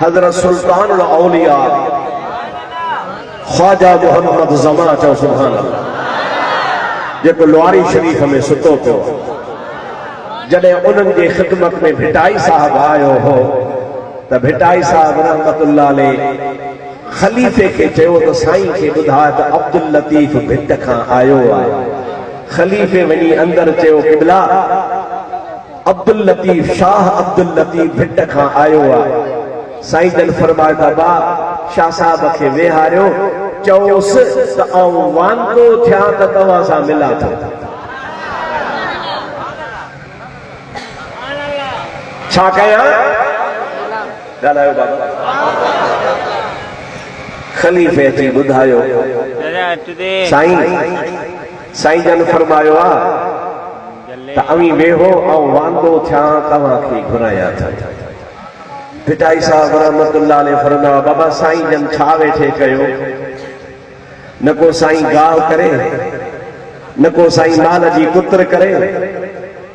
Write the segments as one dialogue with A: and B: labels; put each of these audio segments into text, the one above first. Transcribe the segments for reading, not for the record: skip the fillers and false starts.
A: हजरत सुल्तान औलिया ख्वाजा मोहम्मद ज़मा चओ सुभान अल्लाह, जेको लुआरी शरीफ में सुतो पियो। जॾहिं उन्हनि जे ख़िदमत में भिटाई साहब आयो हो त भिटाई साहब रहमतुल्लाह अलैह खलीफ़े के चयो त साईं खे ॿुधाए त अब्दुल लतीफ़ भिट खां आयो आहे। खलीफ़े वञी अंदर चयो क़िबला अब्दुल लतीफ़ शाह अब्दुल लतीफ़ भिट खां आयो आहे। साईं जन फरमाए था बा शाह साहब खे वेहारियो, चओसि त आऊं वांदो थियां त तव्हां सां मिलां थो। छा कयां? ॻाल्हायो बाबा। खलीफ़े अची ॿुधायो साईं जन फरमायो आहे त अवी वेहो ऐं वांदो थियां तव्हांखे घुरायां था। भिटाई साहब रहमतुल्लाह अलैह फरमाया बाबा साईं जन छा वेठे कयो? न को साईं गाल करे, न को साईं माल जी कुतर करे,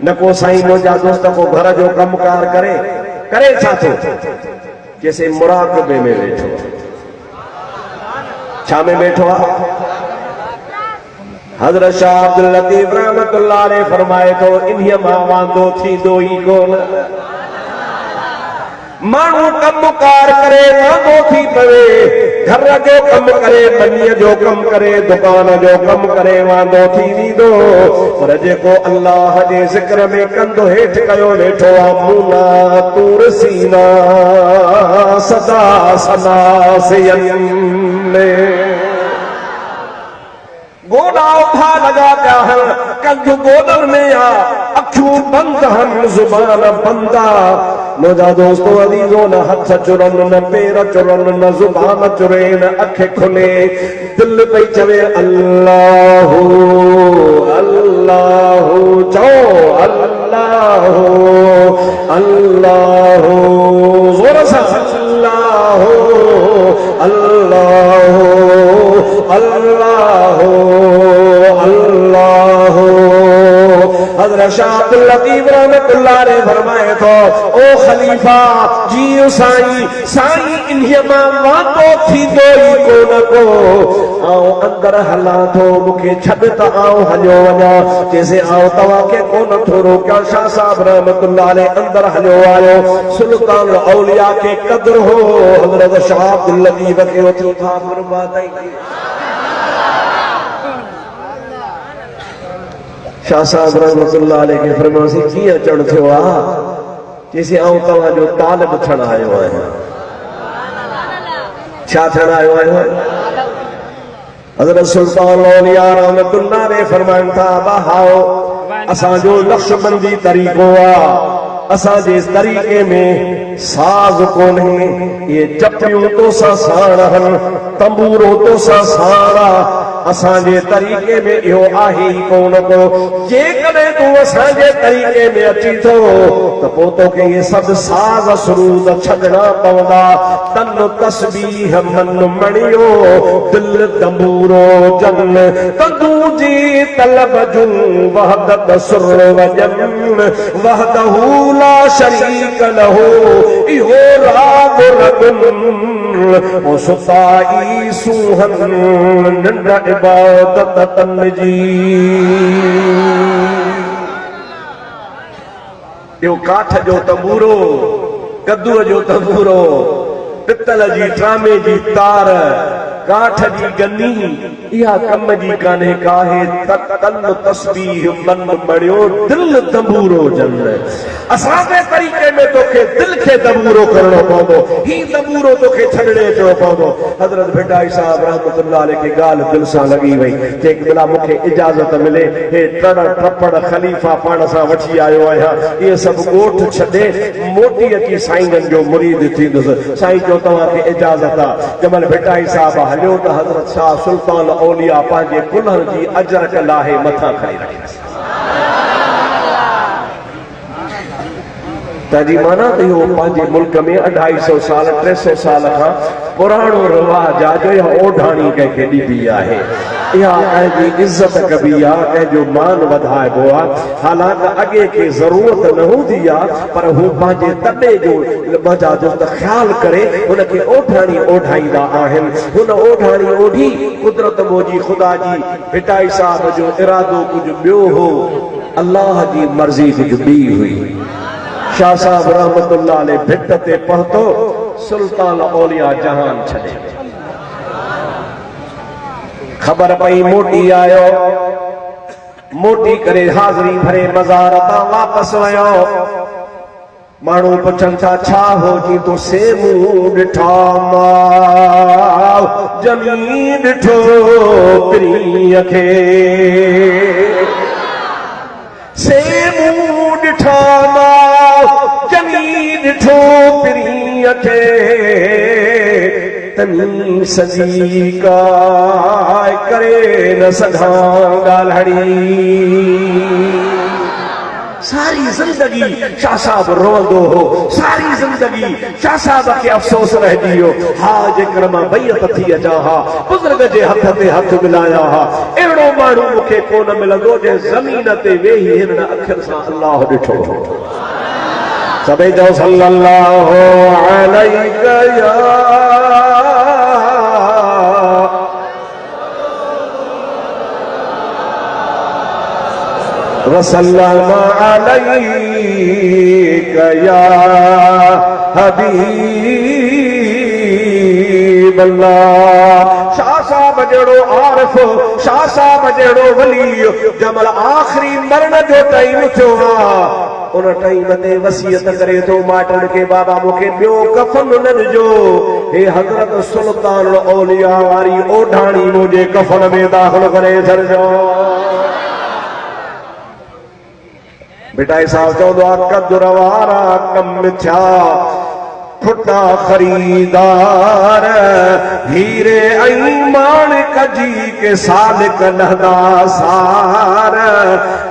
A: न को साईं मुंहिंजा दोस्त को घर जो कमकार करे, करे छा थो? जैसे मुराक़बे में वेठो। छा में वेठो आहे? हज़रत शाह अब्दुल लतीफ़ रहमतुल्लाह अलैह फरमाए थो इन्हीअ मां वांदो थींदो ई कोन। माण्हू कमकार करे वांदो थी पवे, घर जो कम करे, बनीअ जो कम करे, दुकान जो कम करे वांदो थी वेंदो। पर जेको अल्लाह जे ज़िक्र में कंधो हेठि कयो वेठो आहे मूना तूर सीना सदा सना से गोड़ा उठा लगा पिया हन, कंध गोदन में आ, अखियूं बंद हन, जुबान बंदा। मुझा दोस्तों अजीजो न हथ चुरन, न पेर चुरन, न जुबान चुरे, न अखे खुले, दिल पई चवे अल्लाहु अल्लाहु, चओ अल्लाहु अल्लाहु, जोर सां अल्लाहु अल्लाहु अल्लाहु अल्लाहु। हज़रत शाह अब्दुल लतीफ़ रहमतुल्लाह अलैह फरमाए थो ओ खलीफा जी साईं साईं इन्हीअ मां वांदो थींदो ई कोन को। आऊं अंदर हलां थो, मूंखे छॾ त आऊं हलियो वञा। चइसे आऊं तव्हांखे कोन थो रोकियां। शाह साहब रहमतुल्लाह अलैह अंदर हलियो आयो। सुल्तान औलिया खे क़द्र हो हज़रत शाह अब्दुल लतीफ़ खे उथी था फरमाए शाह साहब रहमतुल्लाह अलैह खे फरमायोसीं कीअं अचण थियो आहे? चइसे आऊं तव्हांजो तालिब थियण आयो आहियां। छा थियण आयो आहियां? हज़रत सुल्तान औलिया रहमतुल्लाह अलैह फरमाइनि था बहाओ असांजो नक्शबंदी तरीक़ो आहे, असांजे तरीक़े में साज़ कोन्हे। ये चपियूं तो सां साण हन, तंबूरो तो सां साण आहे। असांजे तरीक़े में इहो आहे ई कोन को। जेकॾहिं तूं असांजे तरीक़े में अची थो त पोइ तोखे इहे सभु साज़ सुरूद छॾणा पवंदा। तन तस्बीह मन मणियो दिल तंबूरो जन, तंदू जी तलब जूं वहदत सुर वजन, वहदहू ला शरीक लहू इहो राग रगुन, ओ सुताई सूहन नंढ इबादत तन जी। इहो काठ जो तंबूरो, कद्दूअ जो तंबूरो, पितल जी ट्रामे जी तार, काठ जी गनी, इहा कम जी कान्हे काहे। तन तस्बीह मन मणियो दिल तंबूरो जन। असांजे तरीक़े में तोखे दिल खे तंबूरो करणो पवंदो, ही तंबूरो तोखे छॾणे अचणो पवंदो। हज़रत भिटाई साहब रहमतुल्लाह अलैह खे ॻाल्हि दिल सां लॻी वई। चई बिला मूंखे इजाज़त मिले, हे टड़ टपड़ खलीफ़ा पाण सां वठी आयो आहियां। इहे सभु ॻोठ छॾे मोटी अची साईं जो मुरीद थींदुसि। साईं जो तव्हांखे इजाज़त आहे। जमल भिटाई साहब हलियो त हज़रत शाह सुल्तान औलिया पंहिंजे कुल्हनि जी अजरक लाहे मथां खणी रखियसि। ताजी माना तो इहो पंहिंजे मुल्क में 250 साल 300 साल खां पुराणो रिवाज आहे जो इहा ओढ़ाणी कंहिंखे ॾिबी आहे, इहा कंहिंजी इज़त कबी आहे, कंहिंजो मान वधाइबो आहे। हालांकि अॻे खे ज़रूरत न हूंदी आहे पर हू पंहिंजे तॾे जो मज़ा जो ख़्यालु करे हुनखे ओढ़ाणी ओढ़ाईंदा आहिनि। हुन ओढ़ाणी ओढ़ी कुदरत मोजी ख़ुदा जी भिटाई साहब जो इरादो कुझु ॿियो हो, अल्लाह जी मर्ज़ी कुझु ॿी हुई। शाह साहब रहमतुल्लाह अलैह भिट ते पहुतो, सुल्तान औलिया जहान छॾे ख़बर पई मोटी आयो, मोटी करे हाज़री भरे मज़ार तां वापसि वयो। माण्हू पुछनि था छा हो जी तो सेमू ॾिठा मां ज़मीन ॾिठो पीरीअ खे, सेमू ॾिठा मां ज़मीन ॾिठो पीरीअ खे, तनी सजी काय करे न सघां ॻाल्हड़ी। सारी जिंदगी शाह साहब रोंदो हो, सारी जिंदगी शाह साहब के अफ़सोस रहिजी वियो। हा जेकर मां बैयत थी अचां हा, बुज़ुर्ग जे हथ ते हथ मिलाया हा, अहिड़ो माण्हू मूंखे कोन मिलंदो जे ज़मीन ते वेही हिन अखियुनि सां अल्लाह ॾिठो। सभई चओ सल्लल्लाहु अलैहि या वसल्लम अलैका या हबीब अल्लाह। शाह साहब जहिड़ो आरिफ, शाह साहब जहिड़ो वली जमल आख़िरी मरण जो टाइम थियो आहे, उन टाइम ते वसीयत करे थो माटनि खे बाबा मूंखे ॿियो कफ़न न ॾिजो, हे हज़रत सुल्तान औलिया वारी ओढ़ाणी मुंहिंजे कफ़न में दाख़िल करे छॾिजो। भिटाई साहब चवंदो आहे कदुर वारा कम थिया खुटा ख़रीदार, हीरे ऐं माणिक जी के सालिक लहदा सार,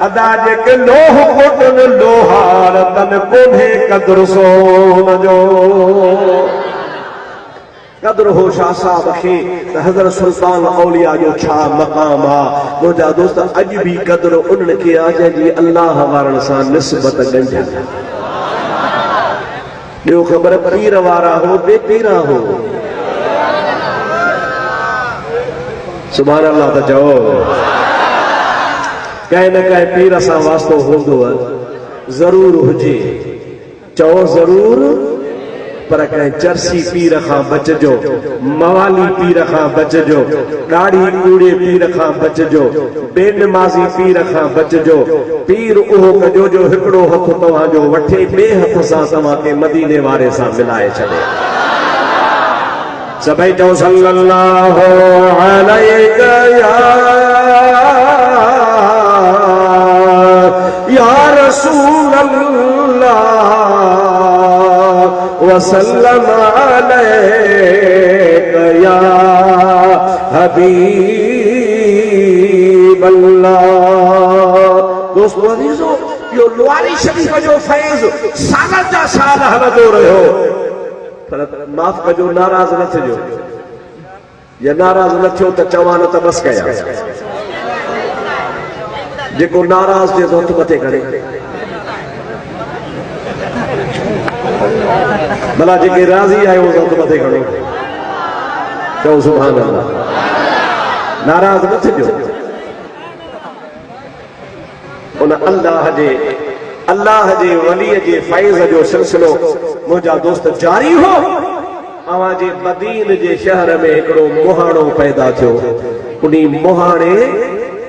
A: अदा जेके लोह कोटनि लोहार तन कोन्हे कदुर सोन जो। कदर हो शाह साहब खे त हज़रत सुल्तान औलिया जो छा मक़ाम आहे। मुंहिंजा दोस्त अॼु बि कदर उन्हनि खे आहे जंहिंजी अल्लाह वारनि सां निस्बत ॻंढ। ॿियो ख़बर पीर वारा हो बेपीरा हो, सुभान अल्लाह त चओ। कंहिं न कंहिं पीर सां वास्तो हूंदो ज़रूर हुजे, चओ ज़रूर, पर कंहिं चरसी पीर खां बचजो, मवाली पीर खां बचजो, ॾाढ़ी कूड़े पीर खां बचजो, बेनमाज़ी पीर खां बचजो। पीर उहो कजो जो हिकिड़ो हथ तव्हांजो वठे, ॿिए हथ सां तव्हांखे मदीने वारे सां मिलाए छॾे। सभई चओ सल्लल्लाहु अलैका या रसूल अल्लाह वसल्लम अलैका या हबीब अल्लाह। दोस्तों अज़ीज़ो, यो लुआरी शरीफ जो फैज़ साल जा साल हलंदो रहियो, पर माफ़ कजो नाराज़ न थिजो, या नाराज़ न थियो त चवां न त बस कया। जेको नाराज़ थिए तो हथ मथे करे, भला जेके राज़ी आयो हथ मथे खणो, चओ सुभान अल्लाह। नाराज़ न थिजो। उन अल्लाह जे वलीअ जे फैज़ जो सिलसिलो मुंहिंजा दोस्त जारी हो। अवां जे मदीन जे शहर में हिकिड़ो मुहाणो पैदा थियो। उन मुहाणे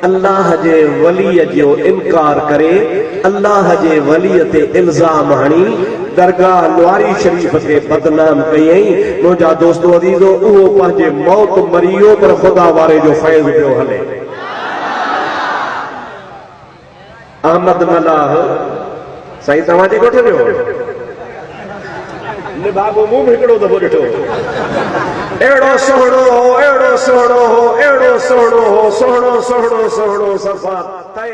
A: अल्लाह जे वलीअ जो इनकार करे अल्लाह जे वलीअ ते इल्ज़ाम हणी दरगाह लुआरी शरीफ खे बदनाम कयई। मुंहिंजा दोस्तो अज़ीज़ो, उहो पंहिंजे मौत मरियो, पर ख़ुदा वारे जो फैज़ पियो हले। अहमद मलाह साईं तव्हांजे ॻोठ जो बाबू मूं हिकिड़ो दफ़ो ॾिठो, अहिड़ो सुहिणो हो, अहिड़ो सुहिणो हो, अहिड़ो सुहिणो हो, सुहिणो सुहिणो सुहिणो सफ़ा तय